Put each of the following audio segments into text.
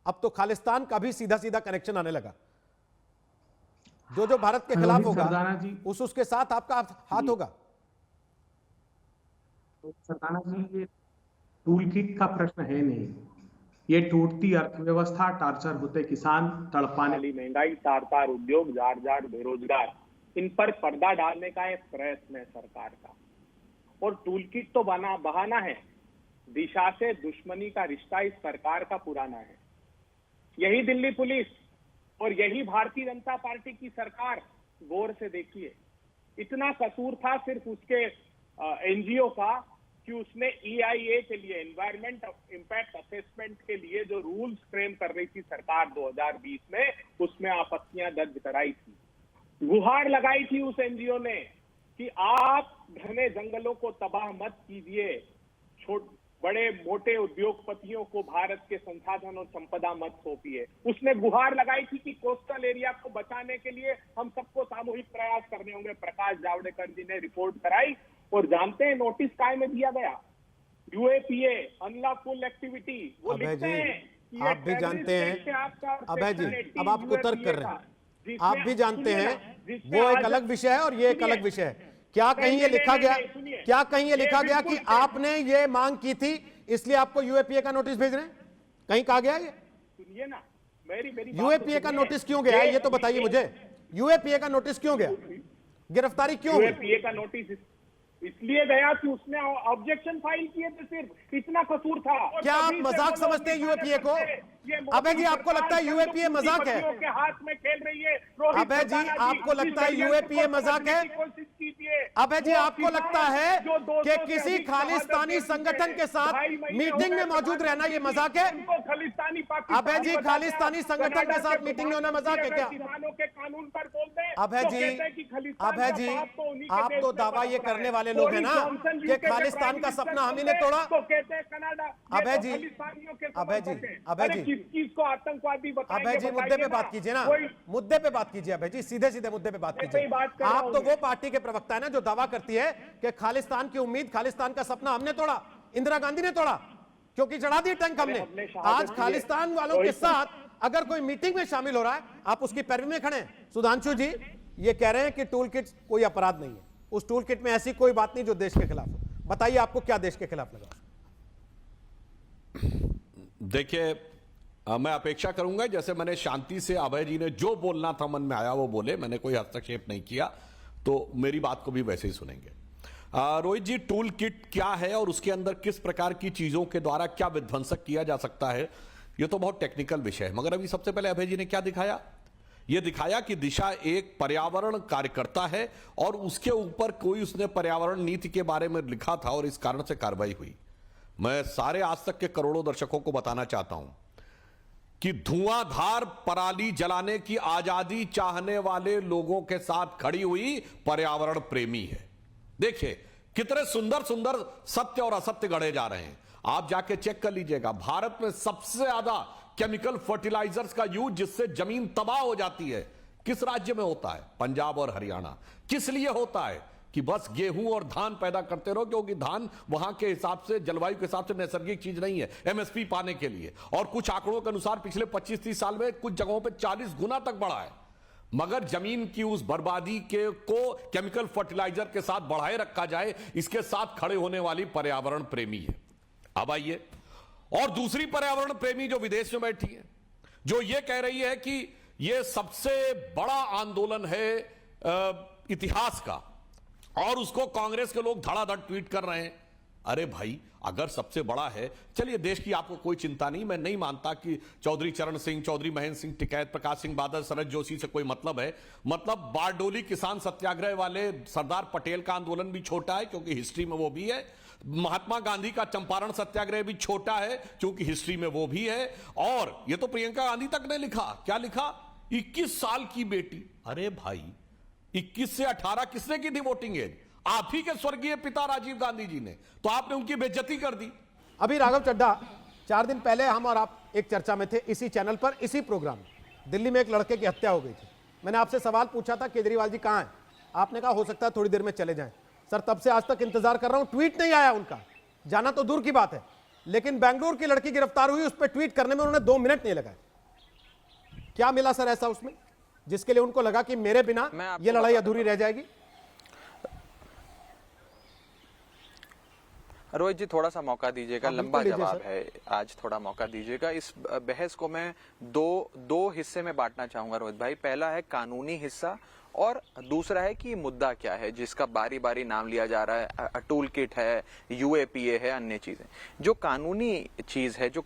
अब तो खालिस्तान का भी सीधा सीधा कनेक्शन आने लगा। जो भारत के खिलाफ होगा उसके साथ आपका हाथ होगा। तो सरदाना जी, ये टूल किट का प्रश्न है नहीं, ये टूटती अर्थव्यवस्था, टार्चर होते किसान, तड़पाने वाली महंगाई, तार तार उद्योग, जार जार बेरोजगार, इन पर पर्दा डालने का एक प्रयत्न है सरकार का। और टूल किट तो बहाना है, दिशा से दुश्मनी का रिश्ता इस सरकार का पुराना है। यही दिल्ली पुलिस और यही भारतीय जनता पार्टी की सरकार, गौर से देखिए, इतना कसूर था सिर्फ उसके एनजीओ का कि उसने EIA के लिए, एनवायरमेंट इंपैक्ट असेसमेंट के लिए जो रूल्स फ्रेम कर रही थी सरकार 2020 में, उसमें आपत्तियां दर्ज कराई थी। गुहार लगाई थी उस एनजीओ ने कि आप घने जंगलों को तबाह मत कीजिए, बड़े मोटे उद्योगपतियों को भारत के संसाधन और संपदा मत सौंपिए। उसने गुहार लगाई थी कि कोस्टल एरिया को बचाने के लिए हम सबको सामूहिक प्रयास करने होंगे। प्रकाश जावड़ेकर जी ने रिपोर्ट कराई और जानते हैं नोटिस काय में दिया गया? UAPA, अनलॉफुल एक्टिविटी, वो लिखते हैं। आप भी जानते हैं अभय जी, अब आप कुतर्क कर रहे हैं, आप भी जानते हैं वो एक अलग विषय है और ये एक अलग विषय है। क्या कहीं ये लिखा गया, क्या कहीं ये लिखा गया कि आपने ये मांग की थी इसलिए आपको UAPA का नोटिस भेज रहे हैं? कहीं कहा गया ये? सुनिए ना, मेरी UAPA का नोटिस क्यों गया है ये तो बताइए मुझे। UAPA का नोटिस क्यों गया, गिरफ्तारी क्यों हुई? UAPA का नोटिस इसलिए गया कि उसने ऑब्जेक्शन फाइल किए थे, सिर्फ इतना कसूर था। क्या आप मजाक समझते हैं UAPA को? अबे जी, आपको लगता है UAPA मजाक है? के हाथ में खेल रही है। अबे जी, आपको लगता है UAPA मजाक है? अबे जी, आपको लगता है कि किसी खालिस्तानी संगठन के साथ मीटिंग में मौजूद रहना ये मजाक है? अबे जी, खालिस्तानी संगठन के साथ मीटिंग में होना मजाक है क्या? किसानों के कानून पर बोलते हैं। अभय जी, आप तो दावा ये करने वाले लोग हैं ना कि खालिस्तान का सपना हम ही ने तोड़ा। तो कहते हैं कनाडा। अभय जी, किसको आतंकवादी बताएंगे? अभय जी, मुद्दे पे बात कीजिए ना, मुद्दे पे बात कीजिए अभय जी, सीधे सीधे मुद्दे पे बात कीजिए। आप तो वो पार्टी के प्रवक्ता है ना जो दावा करती है कि खालिस्तान की उम्मीद, खालिस्तान का सपना हमने तोड़ा, इंदिरा गांधी ने तोड़ा, क्योंकि चढ़ा दिए टैंक हमने। आज खालिस्तान वालों के साथ अगर कोई मीटिंग में शामिल हो रहा है, आप उसकी पैरवी में खड़े हैं। सुधांशु जी ये कह रहे हैं कि टूल किट कोई अपराध नहीं है, उस टूल किट में ऐसी कोई बात नहीं जो देश के खिलाफ हो। बताइए आपको क्या देश के खिलाफ लगा? देखिए, मैं अपेक्षा करूंगा जैसे मैंने शांति से अभय जी ने जो बोलना था मन में आया वो बोले, मैंने कोई हस्तक्षेप नहीं किया, तो मेरी बात को भी वैसे ही सुनेंगे। रोहित जी, टूल किट क्या है और उसके अंदर किस प्रकार की चीजों के द्वारा क्या विध्वंसक किया जा सकता है, ये तो बहुत टेक्निकल विषय है। मगर अभी सबसे पहले अभय जी ने क्या दिखाया? यह दिखाया कि दिशा एक पर्यावरण कार्यकर्ता है और उसके ऊपर कोई उसने पर्यावरण नीति के बारे में लिखा था और इस कारण से कार्रवाई हुई। मैं सारे आज तक के करोड़ों दर्शकों को बताना चाहता हूं कि धुआंधार पराली जलाने की आजादी चाहने वाले लोगों के साथ खड़ी हुई पर्यावरण प्रेमी है। देखिए कितने सुंदर सुंदर सत्य और असत्य गढ़े जा रहे हैं, आप जाके चेक कर लीजिएगा। भारत में सबसे ज्यादा केमिकल फर्टिलाइजर्स का यूज जिससे जमीन तबाह हो जाती है किस राज्य में होता है? पंजाब और हरियाणा। किस लिए होता है? कि बस गेहूं और धान पैदा करते रहो, क्योंकि धान वहां के हिसाब से, जलवायु के हिसाब से नैसर्गिक चीज नहीं है, MSP पाने के लिए। और कुछ आंकड़ों के अनुसार पिछले 25-30 साल में कुछ जगहों पे 40 गुना तक बढ़ा है। मगर जमीन की उस बर्बादी को केमिकल फर्टिलाइजर के साथ बढ़ाए रखा जाए, इसके साथ खड़े होने वाली पर्यावरण प्रेमी है। अब आइए, और दूसरी पर्यावरण प्रेमी जो विदेश में बैठी है, जो ये कह रही है कि यह सबसे बड़ा आंदोलन है इतिहास का, और उसको कांग्रेस के लोग धड़ाधड़ ट्वीट कर रहे हैं। अरे भाई, अगर सबसे बड़ा है, चलिए देश की आपको कोई चिंता नहीं। मैं नहीं मानता कि चौधरी चरण सिंह, चौधरी महेंद्र सिंह टिकैत, प्रकाश सिंह बादल, शरद जोशी से कोई मतलब है। मतलब बारडोली किसान सत्याग्रह वाले सरदार पटेल का आंदोलन भी छोटा है क्योंकि हिस्ट्री में वो भी है। महात्मा गांधी का चंपारण सत्याग्रह भी छोटा है क्योंकि हिस्ट्री में वो भी है। और ये तो प्रियंका गांधी तक ने लिखा, क्या लिखा? 21 साल की बेटी। अरे भाई, 21 से 18 किसने की थी वोटिंग एज? आप ही के स्वर्गीय पिता राजीव गांधी जी ने। तो आपने उनकी बेइज्जती कर दी। अभी राघव चड्ढा, 4 दिन पहले हम और आप एक चर्चा में थे इसी चैनल पर, इसी प्रोग्राम में। दिल्ली में एक लड़के की हत्या हो गई थी। मैंने आपसे सवाल पूछा था केजरीवाल जी कहां हैं? आपने कहा हो सकता है थोड़ी देर में चले जाएं। सर, तब से आज तक इंतजार कर रहा हूं, ट्वीट नहीं आया उनका। जाना तो दूर की बात है, लेकिन बेंगलुरु की लड़की गिरफ्तार हुई, उस पर ट्वीट करने में उन्होंने 2 मिनट नहीं लगाए। क्या मिला सर ऐसा उसमें जिसके लिए उनको लगा कि मेरे बिना यह लड़ाई अधूरी रह जाएगी? रोहित जी थोड़ा सा मौका दीजिएगा, लंबा जवाब है आज, थोड़ा मौका दीजिएगा। इस बहस को मैं दो हिस्से में बांटना चाहूंगा रोहित भाई। पहला है कानूनी हिस्सा और दूसरा है कि मुद्दा क्या है जिसका बारी बारी नाम लिया जा रहा है। टूल किट है, यूएपीए है, अन्य चीजें। जो कानूनी चीज है, जो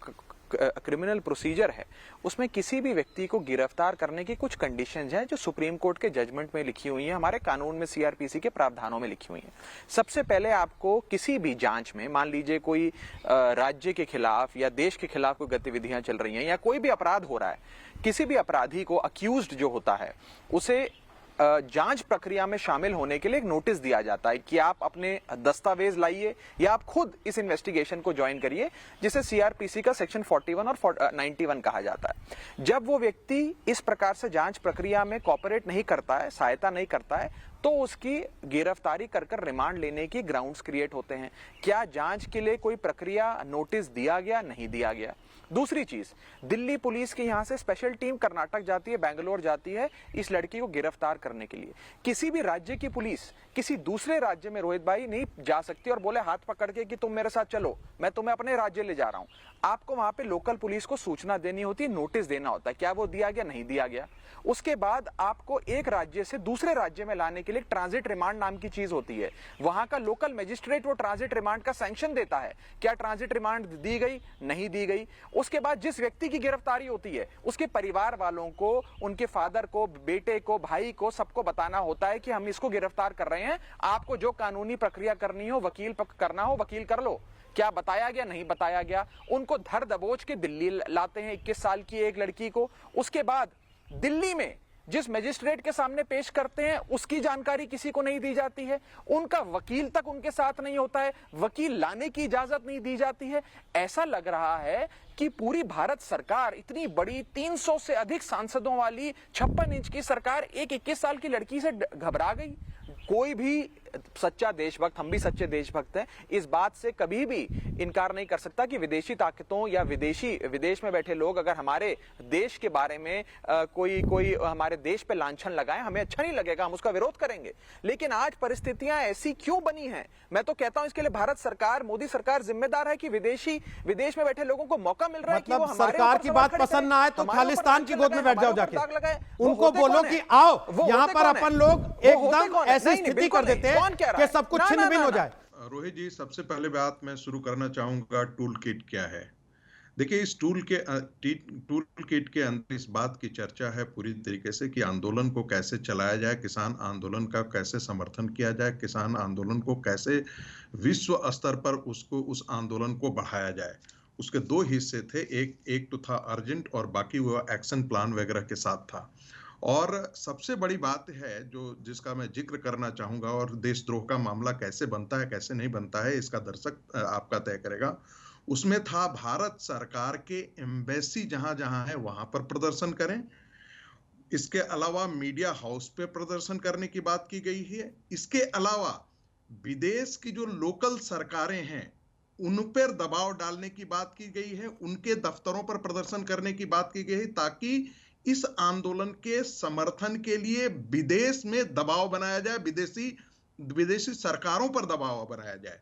क्रिमिनल प्रोसीजर है, उसमें किसी भी व्यक्ति को गिरफ्तार करने की कुछ कंडीशंस हैं जो सुप्रीम कोर्ट के जजमेंट में लिखी हुई हैं, हमारे कानून में सीआरपीसी के प्रावधानों में लिखी हुई हैं। सबसे पहले आपको किसी भी जांच में, मान लीजिए कोई राज्य के खिलाफ या देश के खिलाफ कोई गतिविधियां चल रही हैं या कोई भी अपराध हो रहा है, किसी भी अपराधी को, अक्यूज्ड जो होता है, उसे जांच प्रक्रिया में शामिल होने के लिए एक नोटिस दिया जाता है कि आप अपने दस्तावेज लाइए या आप खुद इस इन्वेस्टिगेशन को ज्वाइन करिए, जिसे सीआरपीसी का सेक्शन 41 और 91 कहा जाता है। जब वो व्यक्ति इस प्रकार से जांच प्रक्रिया में कोऑपरेट नहीं करता है, सहायता नहीं करता है, तो उसकी गिरफ्तारी कर रिमांड लेने की ग्राउंड्स क्रिएट होते हैं। क्या जांच के लिए कोई प्रक्रिया, नोटिस दिया गया, नहीं दिया गया? दूसरी चीज, दिल्ली पुलिस की यहां से स्पेशल टीम कर्नाटक जाती है, बेंगलोर जाती है इस लड़की को गिरफ्तार करने के लिए। किसी भी राज्य की पुलिस किसी दूसरे राज्य में रोहित भाई नहीं जा सकती और बोले हाथ पकड़ के कि तुम मेरे साथ चलो, मैं तुम्हें अपने राज्य ले जा रहा हूं। आपको वहां पे लोकल पुलिस को सूचना देनी होती है, नोटिस देना होता है, क्या वो दिया गया, नहीं दिया गया। उसके बाद आपको एक राज्य से दूसरे राज्य में लाने के लिए ट्रांजिट रिमांड नाम की चीज होती है। वहां का लोकल मजिस्ट्रेट वो ट्रांजिट रिमांड का सैंक्शन देता है, क्या ट्रांजिट रिमांड दी गई, नहीं दी गई। उसके बाद जिस व्यक्ति की गिरफ्तारी होती है, उसके परिवार वालों को, उनके फादर को, बेटे को, भाई को, सबको बताना होता है कि हम इसको गिरफ्तार कर रहे हैं, आपको जो कानूनी प्रक्रिया करनी हो, वकील करना हो, वकील कर लो। क्या बताया गया, नहीं बताया गया। उनको धर दबोच के दिल्ली लाते हैं 21 साल की एक लड़की को। उसके बाद दिल्ली में जिस मजिस्ट्रेट के सामने पेश करते हैं उसकी जानकारी किसी को नहीं दी जाती है, उनका वकील तक उनके साथ नहीं होता है, वकील लाने की इजाजत नहीं दी जाती है। ऐसा लग रहा है कि पूरी भारत सरकार, इतनी बड़ी 300 से अधिक सांसदों वाली 56 इंच की सरकार एक 21 साल की लड़की से घबरा गई। कोई भी सच्चा देशभक्त, हम भी सच्चे देशभक्त हैं, इस बात से कभी भी इनकार नहीं कर सकता कि विदेशी ताकतों या विदेश में बैठे लोग अगर हमारे देश के बारे में कोई हमारे देश पे लांछन लगाएं, हमें अच्छा नहीं लगेगा, हम उसका विरोध करेंगे। लेकिन आज परिस्थितियां ऐसी क्यों बनी हैं? मैं तो कहता हूं इसके लिए भारत सरकार, मोदी सरकार जिम्मेदार है कि विदेश में बैठे लोगों को मौका मिल रहा है कि वो हमारे सरकार की बात पसंद ना आए तो खालिस्तान की गोद में बैठ जाओ जाके, उनको बोलो कि आओ यहां पर अपन लोग एकदम ऐसी स्थिति कर देते हैं कि सब कुछ छिन्न भिन्न हो जाए। रोहित जी, सबसे पहले बात मैं शुरू करना चाहूंगा, टूल किट क्या है। देखिए, इस टूल किट के अंदर इस बात की चर्चा है पूरी तरीके से कि आंदोलन को कैसे चलाया जाए, किसान आंदोलन का कैसे समर्थन किया जाए, किसान आंदोलन को कैसे विश्व स्तर पर उस आंदोलन को बढ़ाया जाए। उसके 2 हिस्से थे, एक तो था अर्जेंट और बाकी वो एक्शन प्लान वगैरह के साथ था। और सबसे बड़ी बात है जिसका मैं जिक्र करना चाहूंगा, और देशद्रोह का मामला कैसे बनता है कैसे नहीं बनता है इसका दर्शक आपका तय करेगा। उसमें था भारत सरकार के एम्बेसी जहां जहां है वहां पर प्रदर्शन करें। इसके अलावा मीडिया हाउस पे प्रदर्शन करने की बात की गई है। इसके अलावा विदेश की जो लोकल सरकारें हैं उन पर दबाव डालने की बात की गई है, उनके दफ्तरों पर प्रदर्शन करने की बात की गई है, ताकि इस आंदोलन के समर्थन के लिए विदेश में दबाव बनाया जाए, विदेशी सरकारों पर दबाव बनाया जाए।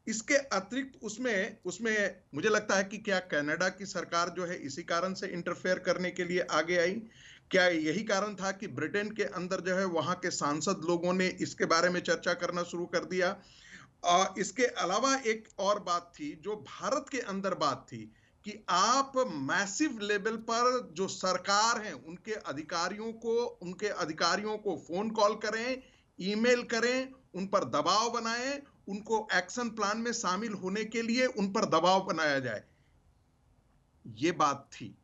इसके अतिरिक्त उसमें मुझे लगता है कि क्या कनाडा की सरकार जो है इसी कारण से इंटरफेयर करने के लिए आगे आई? क्या यही कारण था कि ब्रिटेन के अंदर जो है वहां के सांसद लोगों ने इसके बारे में चर्चा करना शुरू कर दिया? इसके अलावा एक और बात थी जो भारत के अंदर बात थी कि आप मैसिव लेवल पर जो सरकार है उनके अधिकारियों को फोन कॉल करें, ईमेल करें, उन पर दबाव बनाएं, उनको एक्शन प्लान में शामिल होने के लिए उन पर दबाव बनाया जाए। ये बात थी।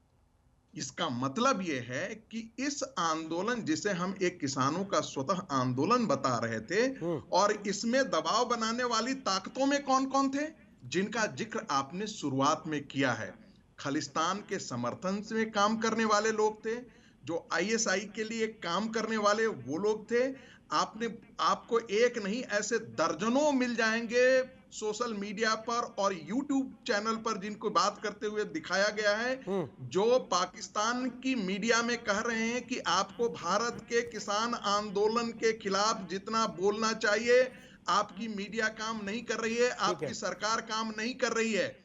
इसका मतलब यह है कि इस आंदोलन जिसे हम एक किसानों का स्वतः आंदोलन बता रहे थे, और इसमें दबाव बनाने वाली ताकतों में कौन कौन थे जिनका जिक्र आपने शुरुआत में किया है। खालिस्तान के समर्थन से काम करने वाले लोग थे, जो आईएसआई के लिए काम करने वाले वो लोग थे। आपको एक नहीं ऐसे दर्जनों मिल जाएंगे सोशल मीडिया पर और यूट्यूब चैनल पर जिनको बात करते हुए दिखाया गया है, जो पाकिस्तान की मीडिया में कह रहे हैं कि आपको भारत के किसान आंदोलन के खिलाफ जितना बोलना चाहिए, आपकी मीडिया काम नहीं कर रही है, आपकी सरकार काम नहीं कर रही है।